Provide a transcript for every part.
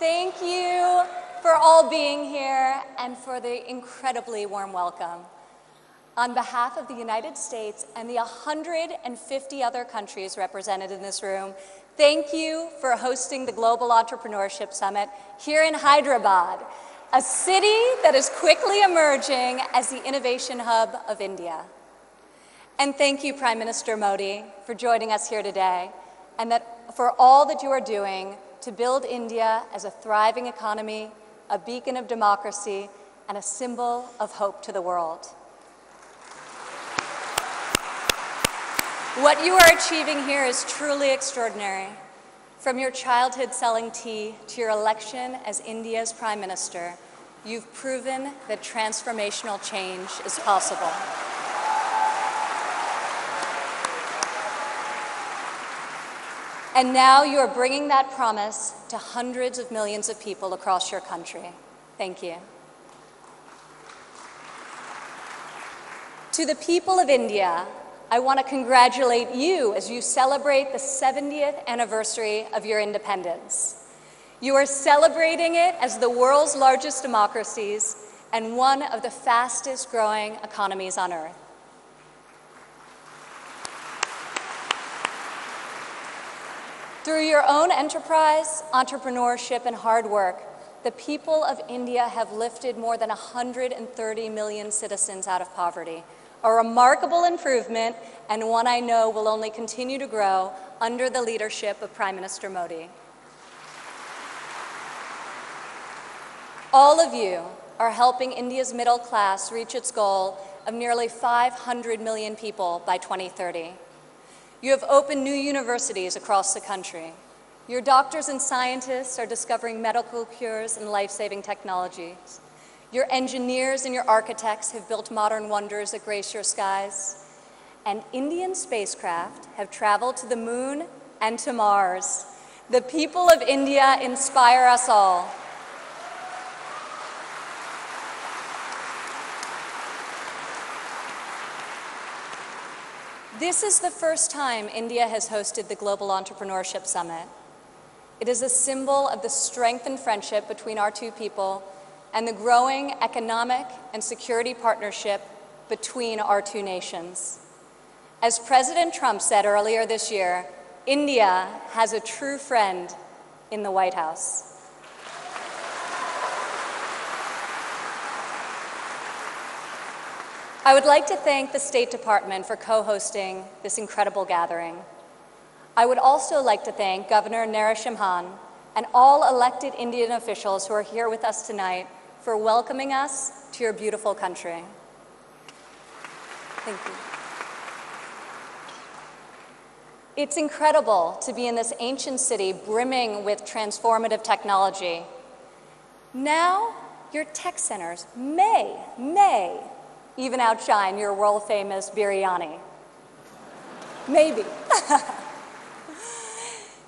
Thank you for all being here and for the incredibly warm welcome. On behalf of the United States and the 150 other countries represented in this room, thank you for hosting the Global Entrepreneurship Summit here in Hyderabad, a city that is quickly emerging as the innovation hub of India. And thank you, Prime Minister Modi, for joining us here today, and for all that you are doing to build India as a thriving economy, a beacon of democracy, and a symbol of hope to the world. What you are achieving here is truly extraordinary. From your childhood selling tea to your election as India's Prime Minister, you've proven that transformational change is possible. And now you are bringing that promise to hundreds of millions of people across your country. Thank you. To the people of India, I want to congratulate you as you celebrate the 70th anniversary of your independence. You are celebrating it as the world's largest democracies and one of the fastest growing economies on earth. Through your own enterprise, entrepreneurship, and hard work, the people of India have lifted more than 130 million citizens out of poverty, a remarkable improvement and one I know will only continue to grow under the leadership of Prime Minister Modi. All of you are helping India's middle class reach its goal of nearly 500 million people by 2030. You have opened new universities across the country. Your doctors and scientists are discovering medical cures and life-saving technologies. Your engineers and your architects have built modern wonders that grace your skies. And Indian spacecraft have traveled to the moon and to Mars. The people of India inspire us all. This is the first time India has hosted the Global Entrepreneurship Summit. It is a symbol of the strength and friendship between our two people and the growing economic and security partnership between our two nations. As President Trump said earlier this year, India has a true friend in the White House. I would like to thank the State Department for co-hosting this incredible gathering. I would also like to thank Governor Narasimhan and all elected Indian officials who are here with us tonight for welcoming us to your beautiful country. Thank you. It's incredible to be in this ancient city brimming with transformative technology. Now, your tech centers may even outshine your world-famous biryani. Maybe.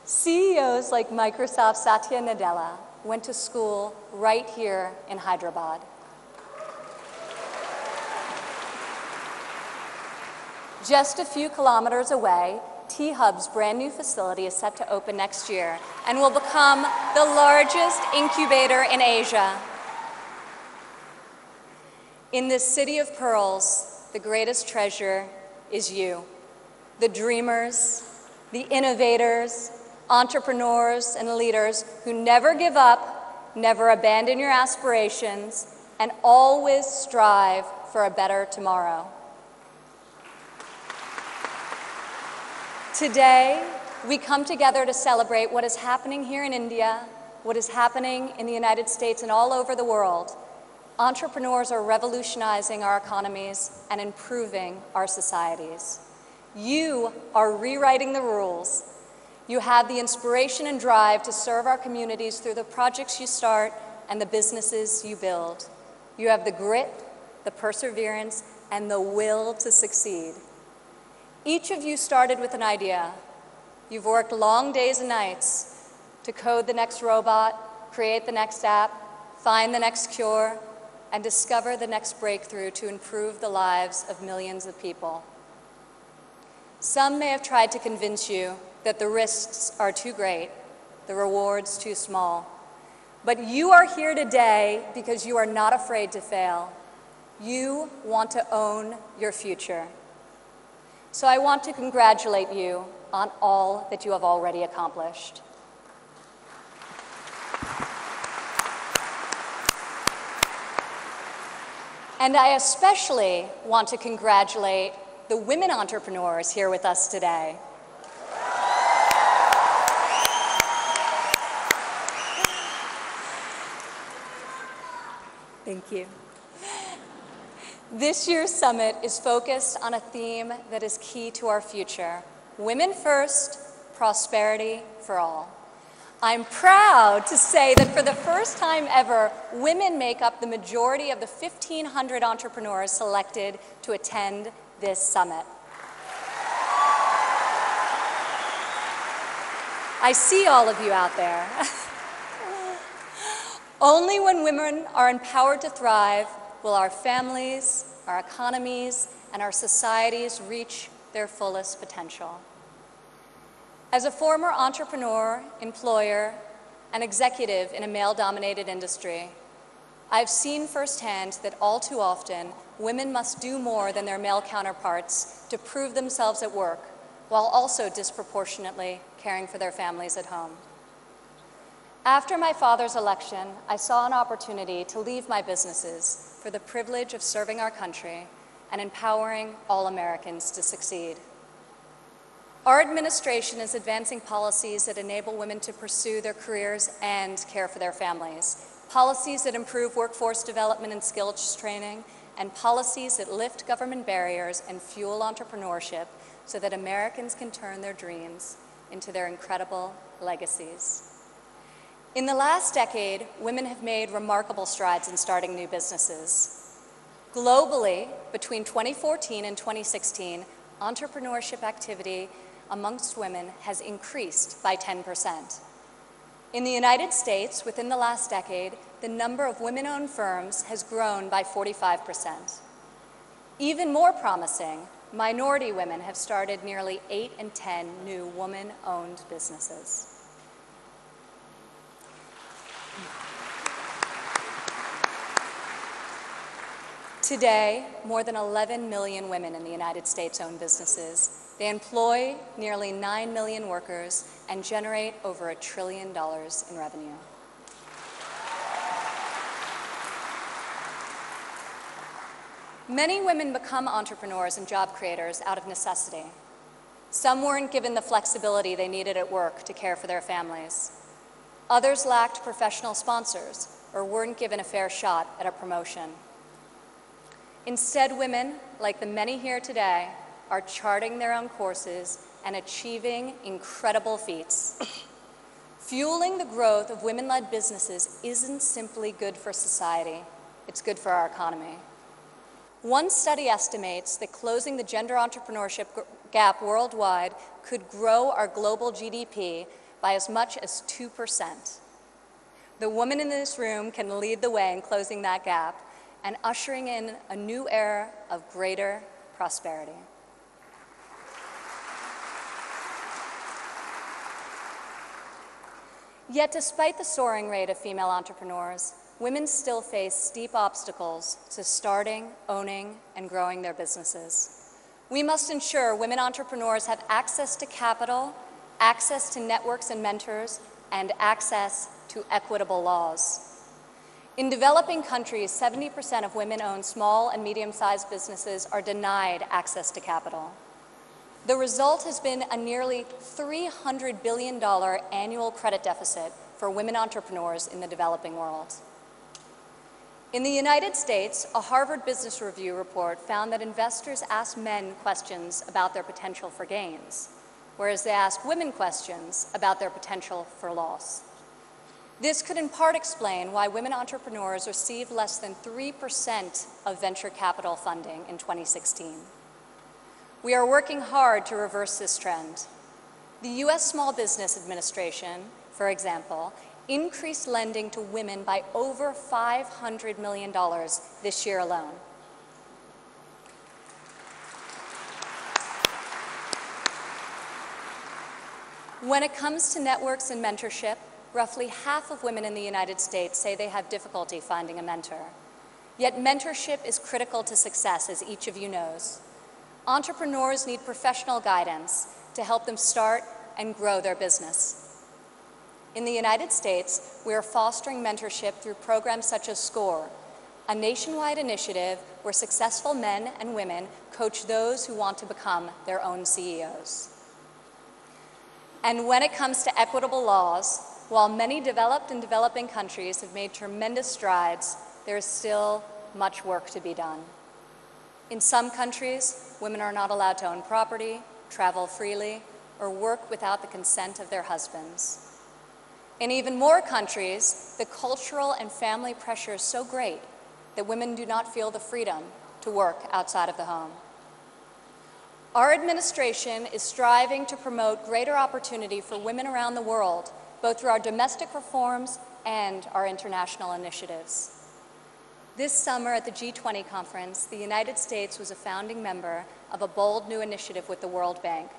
CEOs like Microsoft's Satya Nadella went to school right here in Hyderabad. Just a few kilometers away, T-Hub's brand new facility is set to open next year and will become the largest incubator in Asia. In this city of pearls, the greatest treasure is you, the dreamers, the innovators, entrepreneurs, and leaders who never give up, never abandon your aspirations, and always strive for a better tomorrow. Today, we come together to celebrate what is happening here in India, what is happening in the United States and all over the world. Entrepreneurs are revolutionizing our economies and improving our societies. You are rewriting the rules. You have the inspiration and drive to serve our communities through the projects you start and the businesses you build. You have the grit, the perseverance, and the will to succeed. Each of you started with an idea. You've worked long days and nights to code the next robot, create the next app, find the next cure, and discover the next breakthrough to improve the lives of millions of people. Some may have tried to convince you that the risks are too great, the rewards too small. But you are here today because you are not afraid to fail. You want to own your future. So I want to congratulate you on all that you have already accomplished. And I especially want to congratulate the women entrepreneurs here with us today. Thank you. This year's summit is focused on a theme that is key to our future: women first, prosperity for all. I'm proud to say that for the first time ever, women make up the majority of the 1,500 entrepreneurs selected to attend this summit. I see all of you out there. Only when women are empowered to thrive will our families, our economies, and our societies reach their fullest potential. As a former entrepreneur, employer, and executive in a male-dominated industry, I've seen firsthand that all too often, women must do more than their male counterparts to prove themselves at work, while also disproportionately caring for their families at home. After my father's election, I saw an opportunity to leave my businesses for the privilege of serving our country and empowering all Americans to succeed. Our administration is advancing policies that enable women to pursue their careers and care for their families, policies that improve workforce development and skills training, and policies that lift government barriers and fuel entrepreneurship so that Americans can turn their dreams into their incredible legacies. In the last decade, women have made remarkable strides in starting new businesses. Globally, between 2014 and 2016, entrepreneurship activity amongst women has increased by 10%. In the United States, within the last decade, the number of women-owned firms has grown by 45%. Even more promising, minority women have started nearly 8 in 10 new woman-owned businesses. Today, more than 11 million women in the United States own businesses. They employ nearly 9 million workers and generate over $1 trillion in revenue. Many women become entrepreneurs and job creators out of necessity. Some weren't given the flexibility they needed at work to care for their families. Others lacked professional sponsors or weren't given a fair shot at a promotion. Instead, women, like the many here today, are charting their own courses and achieving incredible feats. Fueling the growth of women-led businesses isn't simply good for society, it's good for our economy. One study estimates that closing the gender entrepreneurship gap worldwide could grow our global GDP by as much as 2%. The woman in this room can lead the way in closing that gap and ushering in a new era of greater prosperity. Yet despite the soaring rate of female entrepreneurs, women still face steep obstacles to starting, owning, and growing their businesses. We must ensure women entrepreneurs have access to capital, access to networks and mentors, and access to equitable laws. In developing countries, 70% of women-owned small and medium-sized businesses are denied access to capital. The result has been a nearly $300 billion annual credit deficit for women entrepreneurs in the developing world. In the United States, a Harvard Business Review report found that investors ask men questions about their potential for gains, whereas they ask women questions about their potential for loss. This could in part explain why women entrepreneurs received less than 3% of venture capital funding in 2016. We are working hard to reverse this trend. The U.S. Small Business Administration, for example, increased lending to women by over $500 million this year alone. When it comes to networks and mentorship, roughly half of women in the United States say they have difficulty finding a mentor. Yet mentorship is critical to success, as each of you knows. Entrepreneurs need professional guidance to help them start and grow their business. In the United States, we are fostering mentorship through programs such as SCORE, a nationwide initiative where successful men and women coach those who want to become their own CEOs. And when it comes to equitable laws, while many developed and developing countries have made tremendous strides, there is still much work to be done. In some countries, women are not allowed to own property, travel freely, or work without the consent of their husbands. In even more countries, the cultural and family pressure is so great that women do not feel the freedom to work outside of the home. Our administration is striving to promote greater opportunity for women around the world, both through our domestic reforms and our international initiatives. This summer at the G20 conference, the United States was a founding member of a bold new initiative with the World Bank,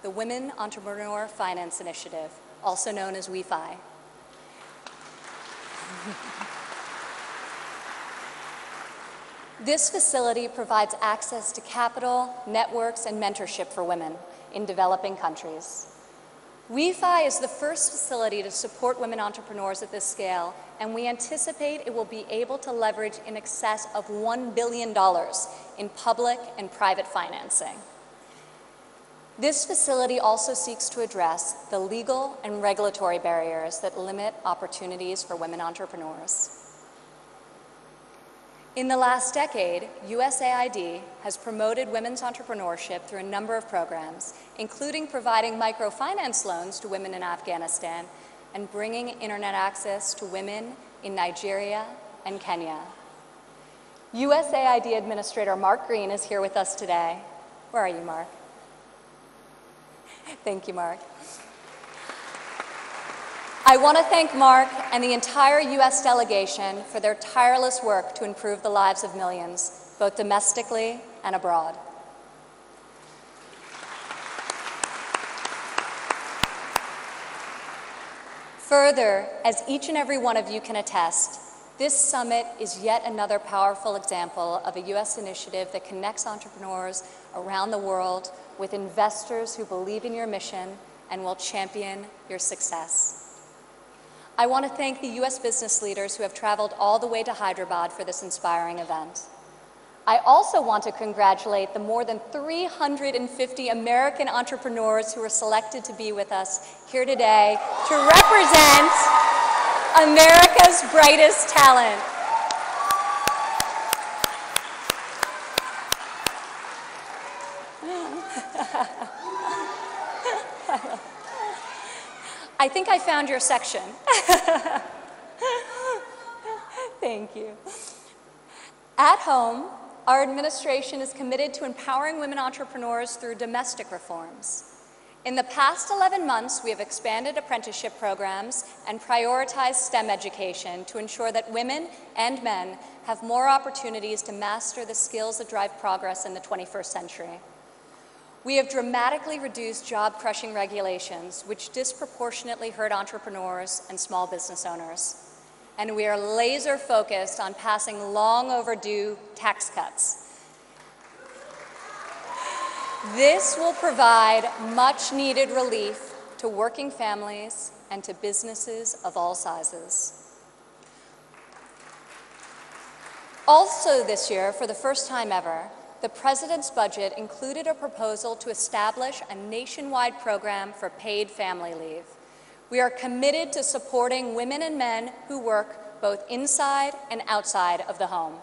the Women Entrepreneur Finance Initiative, also known as WEFI. This facility provides access to capital, networks, and mentorship for women in developing countries. WEFI is the first facility to support women entrepreneurs at this scale, and we anticipate it will be able to leverage in excess of $1 billion in public and private financing. This facility also seeks to address the legal and regulatory barriers that limit opportunities for women entrepreneurs. In the last decade, USAID has promoted women's entrepreneurship through a number of programs, including providing microfinance loans to women in Afghanistan and bringing internet access to women in Nigeria and Kenya. USAID Administrator Mark Green is here with us today. Where are you, Mark? Thank you, Mark. I want to thank Mark and the entire U.S. delegation for their tireless work to improve the lives of millions, both domestically and abroad. Further, as each and every one of you can attest, this summit is yet another powerful example of a U.S. initiative that connects entrepreneurs around the world with investors who believe in your mission and will champion your success. I want to thank the U.S. business leaders who have traveled all the way to Hyderabad for this inspiring event. I also want to congratulate the more than 350 American entrepreneurs who were selected to be with us here today to represent America's brightest talent. I think I found your section. Thank you. At home, our administration is committed to empowering women entrepreneurs through domestic reforms. In the past 11 months, we have expanded apprenticeship programs and prioritized STEM education to ensure that women and men have more opportunities to master the skills that drive progress in the 21st century. We have dramatically reduced job-crushing regulations, which disproportionately hurt entrepreneurs and small business owners. And we are laser-focused on passing long-overdue tax cuts. This will provide much-needed relief to working families and to businesses of all sizes. Also this year, for the first time ever, the President's budget included a proposal to establish a nationwide program for paid family leave. We are committed to supporting women and men who work both inside and outside of the home.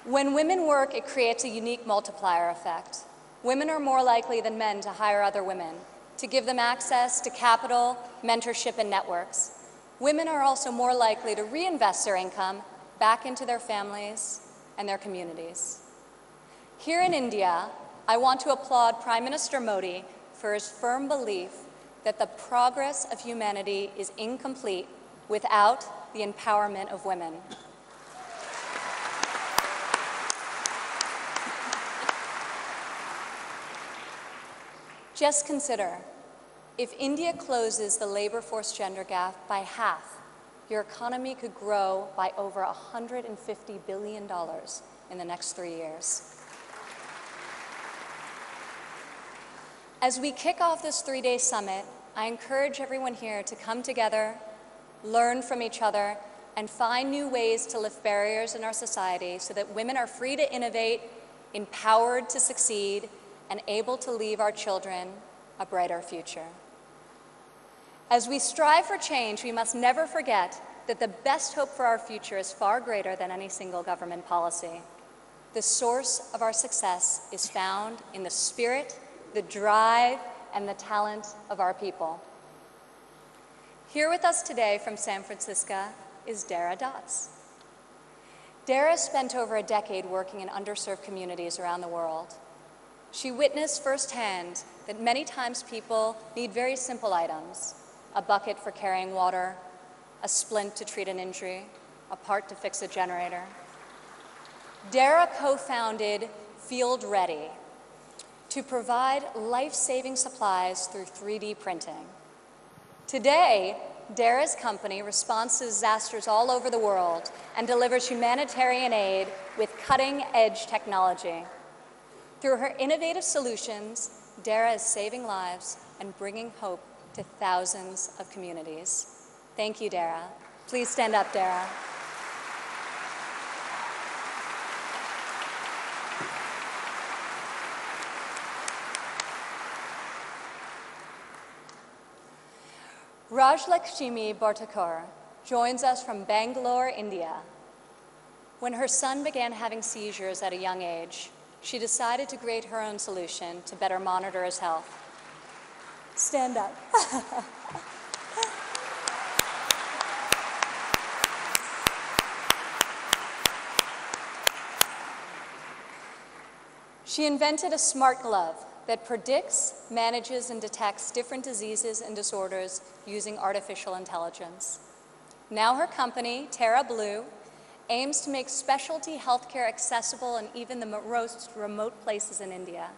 When women work, it creates a unique multiplier effect. Women are more likely than men to hire other women, to give them access to capital, mentorship, and networks. Women are also more likely to reinvest their income back into their families and their communities. Here in India, I want to applaud Prime Minister Modi for his firm belief that the progress of humanity is incomplete without the empowerment of women. Just consider, if India closes the labor force gender gap by half, your economy could grow by over $150 billion in the next 3 years. As we kick off this 3-day summit, I encourage everyone here to come together, learn from each other, and find new ways to lift barriers in our society so that women are free to innovate, empowered to succeed, and able to leave our children a brighter future. As we strive for change, we must never forget that the best hope for our future is far greater than any single government policy. The source of our success is found in the spirit, the drive, and the talent of our people. Here with us today from San Francisco is Dara Dotz. Dara spent over a decade working in underserved communities around the world. She witnessed firsthand that many times people need very simple items: a bucket for carrying water, a splint to treat an injury, a part to fix a generator. Dara co-founded Field Ready to provide life-saving supplies through 3D printing. Today, Dara's company responds to disasters all over the world and delivers humanitarian aid with cutting-edge technology. Through her innovative solutions, Dara is saving lives and bringing hope to thousands of communities. Thank you, Dara. Please stand up, Dara. Rajlakshmi Bhartakar joins us from Bangalore, India. When her son began having seizures at a young age, she decided to create her own solution to better monitor his health. Stand up. She invented a smart glove that predicts, manages, and detects different diseases and disorders using artificial intelligence. Now her company, Terra Blue, aims to make specialty healthcare accessible in even the most remote places in India.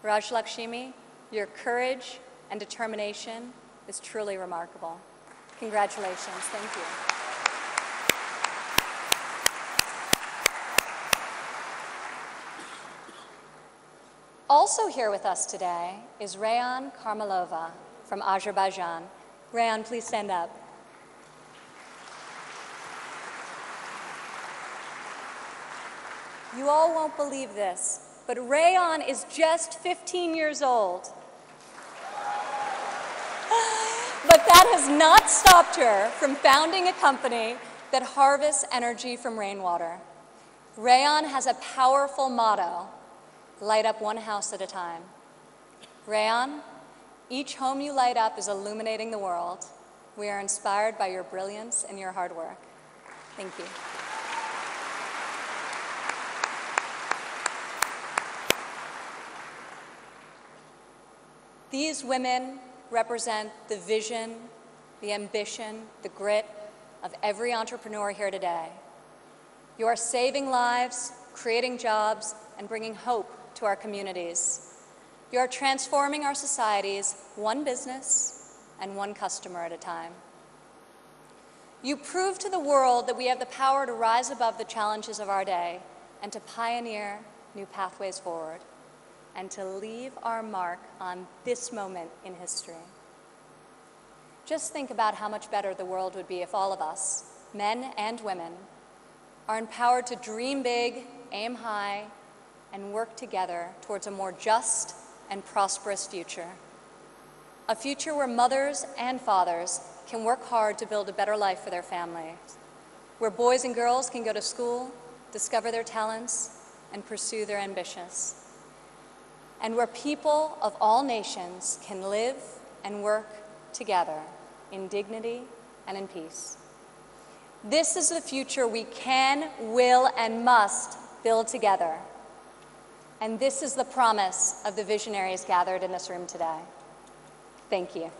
Rajlakshmi, your courage and determination is truly remarkable. Congratulations. Thank you. Also here with us today is Rayan Karmalova from Azerbaijan. Rayan, please stand up. You all won't believe this, but Rayan is just 15 years old. But that has not stopped her from founding a company that harvests energy from rainwater. Rayan has a powerful motto: light up one house at a time. Rayan, each home you light up is illuminating the world. We are inspired by your brilliance and your hard work. Thank you. These women represent the vision, the ambition, the grit of every entrepreneur here today. You are saving lives, creating jobs, and bringing hope to our communities. You are transforming our societies one business and one customer at a time. You prove to the world that we have the power to rise above the challenges of our day and to pioneer new pathways forward and to leave our mark on this moment in history. Just think about how much better the world would be if all of us, men and women, are empowered to dream big, aim high, and work together towards a more just and prosperous future. A future where mothers and fathers can work hard to build a better life for their families, where boys and girls can go to school, discover their talents, and pursue their ambitions, and where people of all nations can live and work together in dignity and in peace. This is the future we can, will, and must build together. And this is the promise of the visionaries gathered in this room today. Thank you.